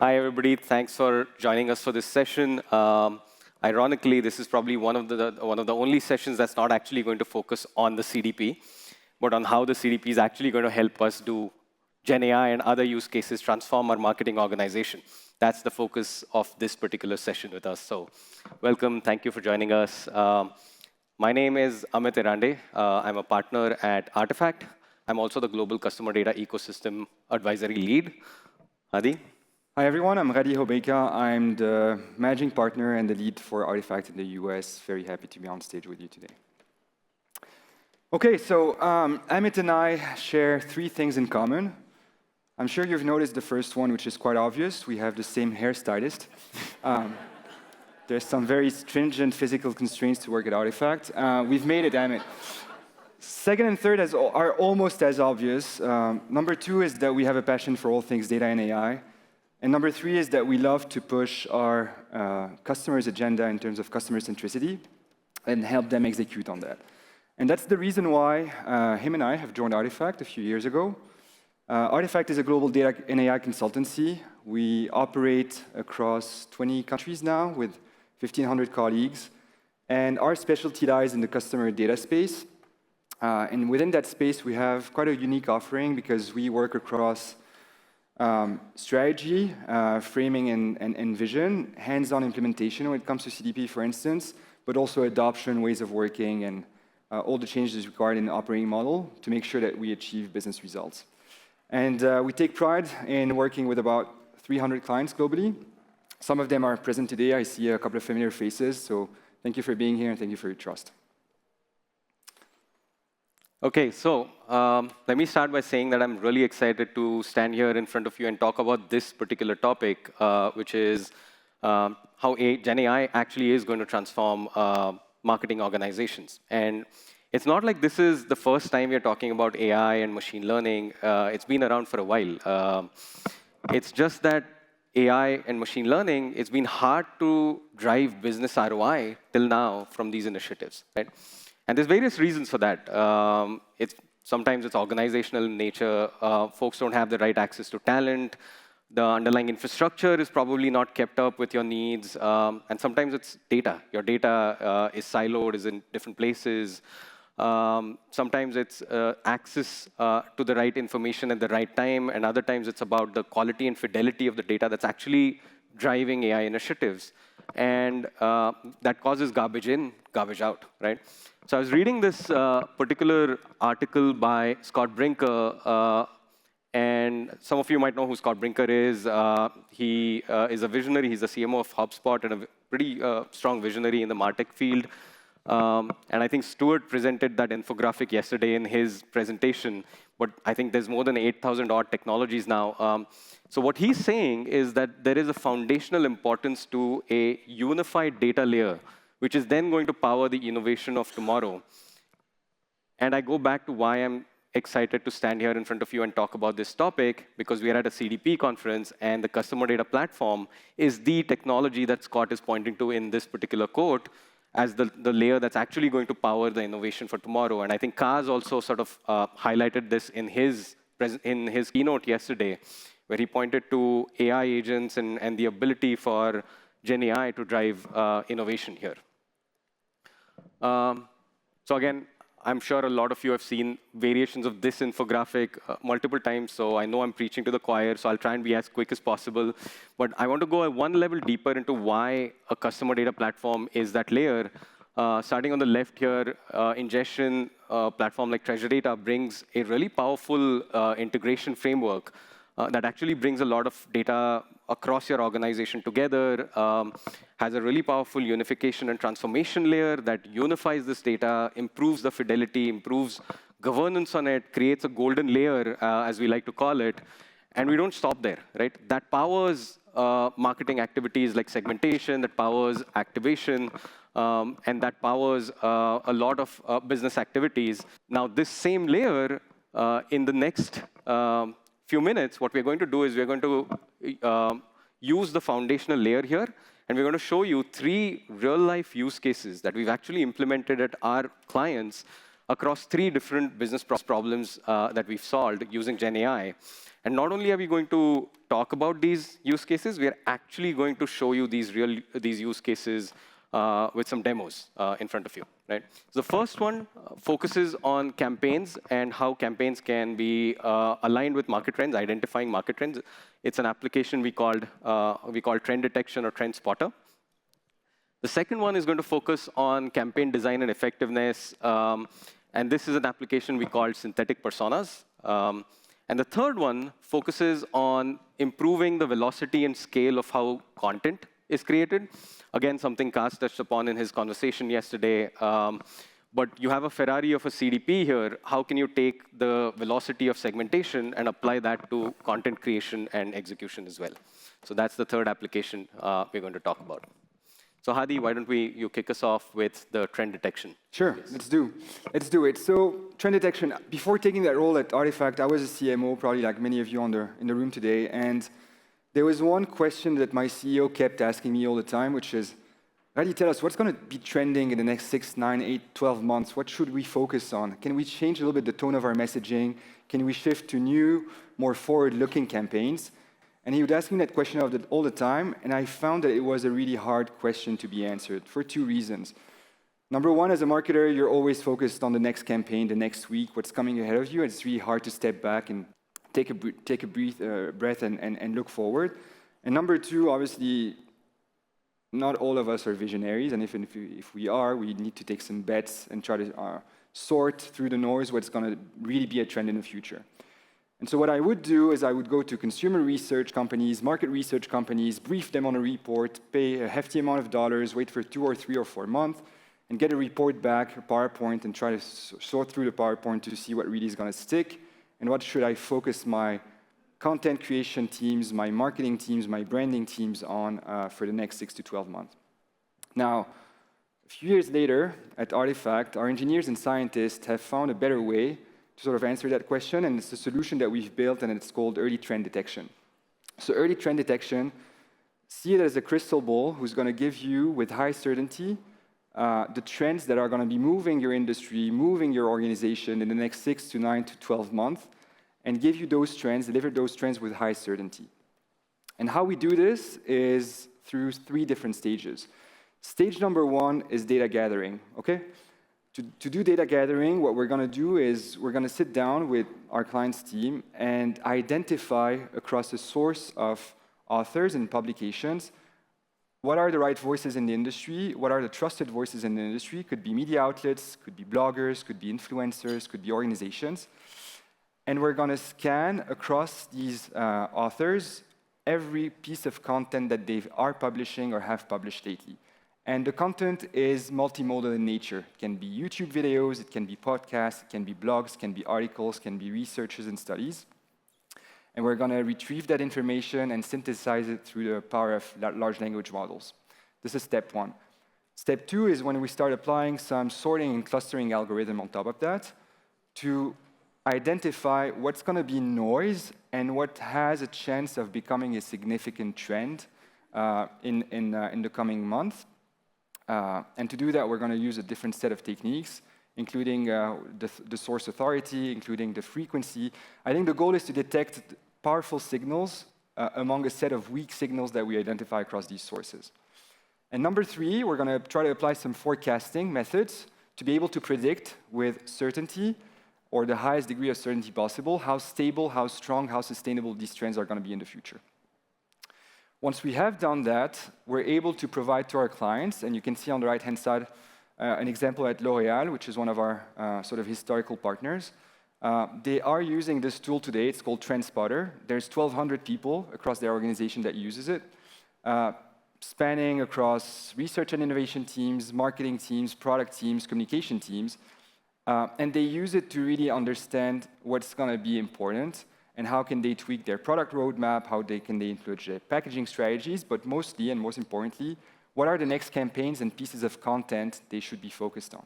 Hi, everybody. Thanks for joining us for this session. Ironically, this is probably one of the only sessions that's not actually going to focus on the CDP, but on how the CDP is actually going to help us do GenAI and other use cases transform our marketing organization. That's the focus of this particular session with us. So welcome. Thank you for joining us. My name is Amit Erande. I'm a partner at Artefact. I'm also the Global Customer Data Ecosystem Advisory Lead. Ghadi? Hi, everyone. I'm Ghadi Hobeika. I'm the managing partner and the lead for Artefact in the US. Very happy to be on stage with you today. OK, so Amit and I share three things in common. I'm sure you've noticed the first one, which is quite obvious. We have the same hairstylist. There's some very stringent physical constraints to work at Artefact. We've made it, Amit. Second and third are almost as obvious. Number two is that we have a passion for all things data and AI. And number three is that we love to push our customers' agenda in terms of customer centricity and help them execute on that. And that's the reason why him and I have joined Artefact a few years ago. Artefact is a global data and AI consultancy. We operate across 20 countries now with 1,500 colleagues. And our specialty lies in the customer data space. And within that space, we have quite a unique offering because we work across strategy, framing and vision, hands-on implementation when it comes to CDP, for instance, but also adoption, ways of working, and all the changes required in the operating model to make sure that we achieve business results. And we take pride in working with about 300 clients globally. Some of them are present today. I see a couple of familiar faces. So thank you for being here, and thank you for your trust. OK, so let me start by saying that I'm really excited to stand here in front of you and talk about this particular topic, which is how GenAI actually is going to transform marketing organizations. And it's not like this is the first time we're talking about AI and machine learning. It's been around for a while. It's just that AI and machine learning, it's been hard to drive business ROI till now from these initiatives, right? And there's various reasons for that. Sometimes it's organizational in nature. Folks don't have the right access to talent. The underlying infrastructure is probably not kept up with your needs. And sometimes it's data. Your data is siloed, is in different places. Sometimes it's access to the right information at the right time. And other times it's about the quality and fidelity of the data that's actually driving AI initiatives. And that causes garbage in, garbage out, right? So I was reading this particular article by Scott Brinker. And some of you might know who Scott Brinker is. He is a visionary. He's the CMO of HubSpot and a pretty strong visionary in the MarTech field. And I think Stuart presented that infographic yesterday in his presentation. But I think there's more than 8,000 odd technologies now. So what he's saying is that there is a foundational importance to a unified data layer, which is then going to power the innovation of tomorrow. And I go back to why I'm excited to stand here in front of you and talk about this topic, because we are at a CDP conference, and the customer data platform is the technology that Scott is pointing to in this particular quote as the layer that's actually going to power the innovation for tomorrow. And I think Kaz also sort of highlighted this in his keynote yesterday, where he pointed to AI agents and the ability for GenAI to drive innovation here. So again, I'm sure a lot of you have seen variations of this infographic multiple times. So I know I'm preaching to the choir. So I'll try and be as quick as possible. But I want to go one level deeper into why a customer data platform is that layer. Starting on the left here, ingestion platform like Treasure Data brings a really powerful integration framework that actually brings a lot of data across your organization together, has a really powerful unification and transformation layer that unifies this data, improves the fidelity, improves governance on it, creates a golden layer, as we like to call it. And we don't stop there, right? That powers marketing activities like segmentation, that powers activation, and that powers a lot of business activities. Now, this same layer, in the next few minutes, what we're going to do is we're going to use the foundational layer here, and we're going to show you 3 real-life use cases that we've actually implemented at our clients across 3 different business problems that we've solved using GenAI. And not only are we going to talk about these use cases, we are actually going to show you these use cases with some demos in front of you. Right? So the first one focuses on campaigns and how campaigns can be aligned with market trends, identifying market trends. It's an application we call trend detection or trend spotter. The second one is going to focus on campaign design and effectiveness. And this is an application we call synthetic personas. And the third one focuses on improving the velocity and scale of how content is created. Again, something Kaz touched upon in his conversation yesterday. But you have a Ferrari of a CDP here. How can you take the velocity of segmentation and apply that to content creation and execution as well? So that's the third application we're going to talk about. So Hadi, why don't you kick us off with the trend detection? Sure, let's do it. So trend detection, before taking that role at Artefact, I was a CMO, probably like many of you in the room today. And there was one question that my CEO kept asking me all the time, which is, Ghadi, tell us, what's going to be trending in the next 6, 9, 8, 12 months? What should we focus on? Can we change a little bit the tone of our messaging? Can we shift to new, more forward-looking campaigns? And he would ask me that question all the time, and I found that it was a really hard question to be answered for 2 reasons. Number one, as a marketer, you're always focused on the next campaign, the next week, what's coming ahead of you, and it's really hard to step back and take a breath and look forward. And number 2, obviously, not all of us are visionaries, and if we are, we need to take some bets and try to sort through the noise what's going to really be a trend in the future. And so what I would do is I would go to consumer research companies, market research companies, brief them on a report, pay a hefty amount of dollars, wait for 2 or 3 or 4 months, and get a report back, a PowerPoint, and try to sort through the PowerPoint to see what really is going to stick, and what should I focus my content creation teams, my marketing teams, my branding teams on for the next 6 to 12 months. Now, a few years later, at Artefact, our engineers and scientists have found a better way to sort of answer that question, and it's a solution that we've built, and it's called early trend detection. So early trend detection, see it as a crystal ball who's going to give you, with high certainty, the trends that are going to be moving your industry, moving your organization in the next 6 to 9 to 12 months, and give you those trends, deliver those trends with high certainty. And how we do this is through 3 different stages. Stage number 1 is data gathering, okay? To do data gathering, what we're going to do is we're going to sit down with our client's team and identify across a source of authors and publications what are the right voices in the industry, what are the trusted voices in the industry. Could be media outlets, could be bloggers, could be influencers, could be organizations. And we're going to scan across these authors every piece of content that they are publishing or have published lately. And the content is multimodal in nature. It can be YouTube videos, it can be podcasts, it can be blogs, it can be articles, it can be researches and studies. And we're going to retrieve that information and synthesize it through the power of large language models. This is step 1. Step 2 is when we start applying some sorting and clustering algorithm on top of that to identify what's going to be noise and what has a chance of becoming a significant trend in the coming months. And to do that, we're going to use a different set of techniques, including the source authority, including the frequency. I think the goal is to detect powerful signals among a set of weak signals that we identify across these sources. And number 3, we're going to try to apply some forecasting methods to be able to predict with certainty, or the highest degree of certainty possible, how stable, how strong, how sustainable these trends are going to be in the future. Once we have done that, we're able to provide to our clients, and you can see on the right-hand side an example at L'Oréal, which is one of our sort of historical partners. They are using this tool today. It's called Trend Spotter. There's 1,200 people across their organization that uses it, spanning across research and innovation teams, marketing teams, product teams, communication teams. And they use it to really understand what's going to be important and how can they tweak their product roadmap, how can they influence their packaging strategies, but mostly, and most importantly, what are the next campaigns and pieces of content they should be focused on.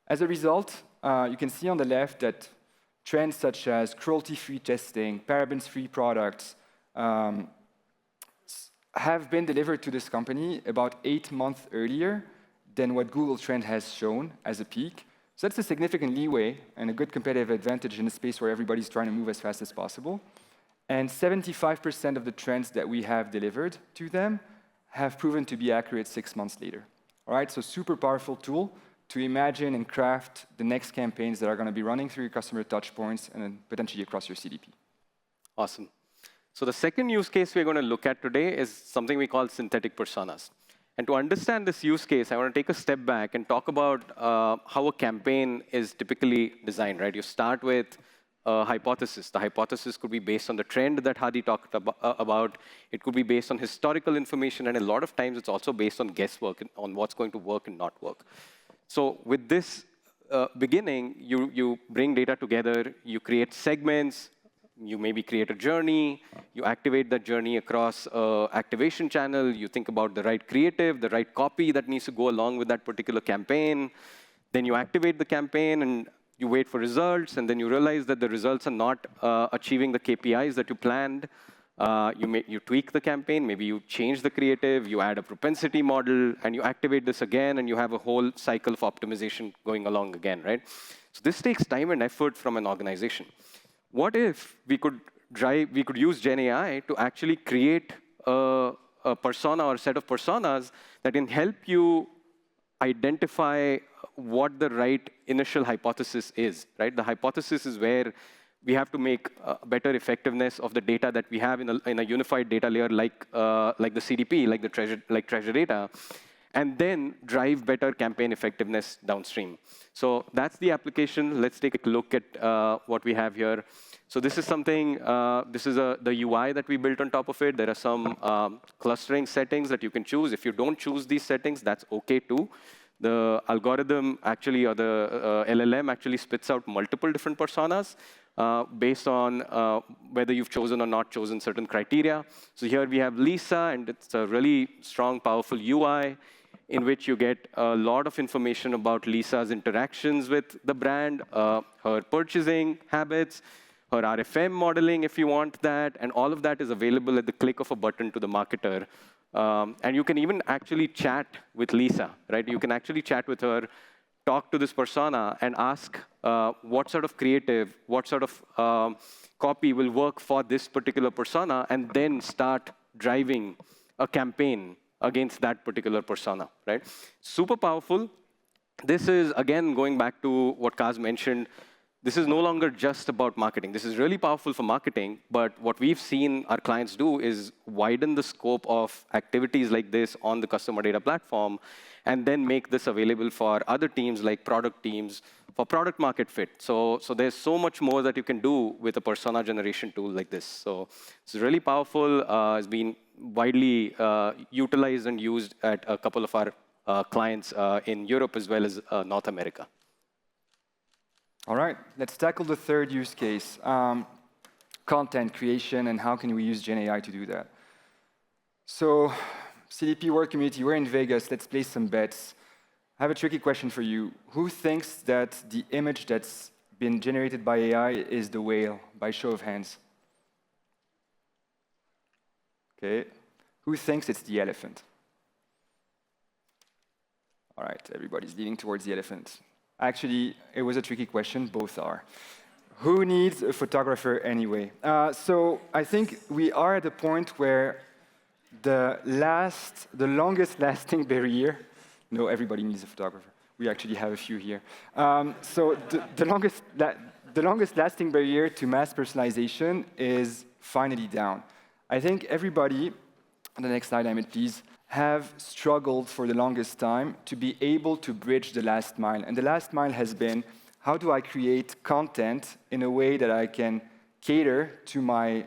As a result, you can see on the left that trends such as cruelty-free testing, parabens-free products, have been delivered to this company about 8 months earlier than what Google Trend has shown as a peak. So that's a significant leeway and a good competitive advantage in a space where everybody's trying to move as fast as possible. And 75% of the trends that we have delivered to them have proven to be accurate 6 months later. All right, so super powerful tool to imagine and craft the next campaigns that are going to be running through your customer touchpoints and then potentially across your CDP. Awesome. So the second use case we're going to look at today is something we call synthetic personas. And to understand this use case, I want to take a step back and talk about how a campaign is typically designed, right? You start with a hypothesis. The hypothesis could be based on the trend that Ghadi talked about. It could be based on historical information, and a lot of times it's also based on guesswork on what's going to work and not work. So with this beginning, you bring data together, you create segments, you maybe create a journey, you activate that journey across an activation channel, you think about the right creative, the right copy that needs to go along with that particular campaign. Then you activate the campaign and you wait for results, and then you realize that the results are not achieving the KPIs that you planned. You tweak the campaign, maybe you change the creative, you add a propensity model, and you activate this again, and you have a whole cycle of optimization going along again, right? So this takes time and effort from an organization. What if we could use GenAI to actually create a persona or a set of personas that can help you identify what the right initial hypothesis is, right? The hypothesis is where we have to make better effectiveness of the data that we have in a unified data layer like the CDP, like treasure data, and then drive better campaign effectiveness downstream. So that's the application. Let's take a look at what we have here. So this is something, the UI that we built on top of it. There are some clustering settings that you can choose. If you don't choose these settings, that's OK too. The algorithm actually, or the LLM actually spits out multiple different personas based on whether you've chosen or not chosen certain criteria. So here we have Lisa, and it's a really strong, powerful UI in which you get a lot of information about Lisa's interactions with the brand, her purchasing habits, her RFM modeling, if you want that, and all of that is available at the click of a button to the marketer. And you can even actually chat with Lisa, right? You can actually chat with her, talk to this persona, and ask what sort of creative, what sort of copy will work for this particular persona, and then start driving a campaign against that particular persona, right? Super powerful. This is, again, going back to what Kaz mentioned, this is no longer just about marketing. This is really powerful for marketing, but what we've seen our clients do is widen the scope of activities like this on the customer data platform, and then make this available for other teams, like product teams, for product market fit. So there's so much more that you can do with a persona generation tool like this. So it's really powerful. It's been widely utilized and used at a couple of our clients in Europe as well as North America. All right, let's tackle the third use case, content creation, and how can we use GenAI to do that. So CDP World community, we're in Vegas. Let's place some bets. I have a tricky question for you. Who thinks that the image that's been generated by AI is the whale, by show of hands? OK. Who thinks it's the elephant? All right, everybody's leaning towards the elephant. Actually, it was a tricky question. Both are. Who needs a photographer anyway? So I think we are at a point where the longest-lasting barrier. No, everybody needs a photographer. We actually have a few here. So the longest-lasting barrier to mass personalization is finally down. I think everybody, on the next slide, Amit, please, have struggled for the longest time to be able to bridge the last mile. And the last mile has been, how do I create content in a way that I can cater to my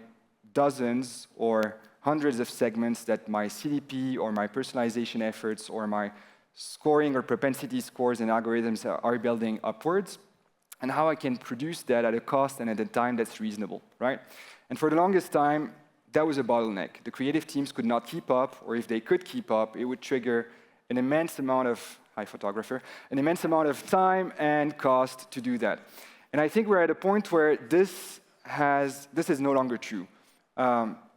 dozens or hundreds of segments that my CDP or my personalization efforts or my scoring or propensity scores and algorithms are building upwards, and how I can produce that at a cost and at a time that's reasonable, right? And for the longest time, that was a bottleneck. The creative teams could not keep up, or if they could keep up, it would trigger an immense amount of, an immense amount of time and cost to do that. And I think we're at a point where this is no longer true.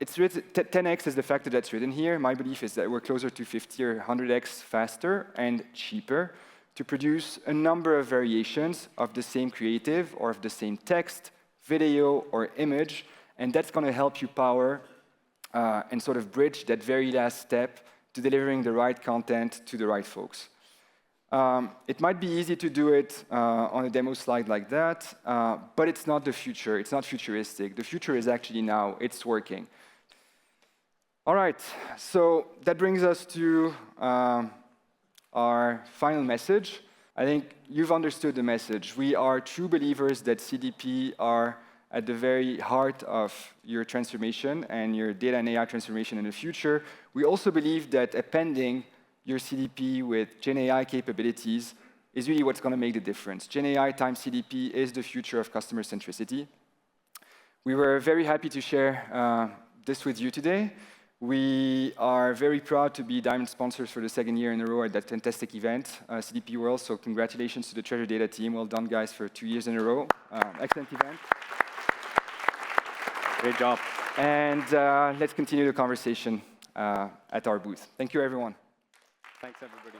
It's written, 10x is the factor that's written here. My belief is that we're closer to 50 or 100x faster and cheaper to produce a number of variations of the same creative or of the same text, video, or image, and that's going to help you power and sort of bridge that very last step to delivering the right content to the right folks. It might be easy to do it on a demo slide like that, but it's not the future. It's not futuristic. The future is actually now. It's working. All right, so that brings us to our final message. I think you've understood the message. We are true believers that CDP are at the very heart of your transformation and your data and AI transformation in the future. We also believe that appending your CDP with GenAI capabilities is really what's going to make the difference. GenAI times CDP is the future of customer centricity. We were very happy to share this with you today. We are very proud to be Diamond sponsors for the second year in a row at that fantastic event, CDP World. So congratulations to the Treasure Data team. Well done, guys, for 2 years in a row. Excellent event. Great job. And let's continue the conversation at our booth. Thank you, everyone. Thanks, everybody.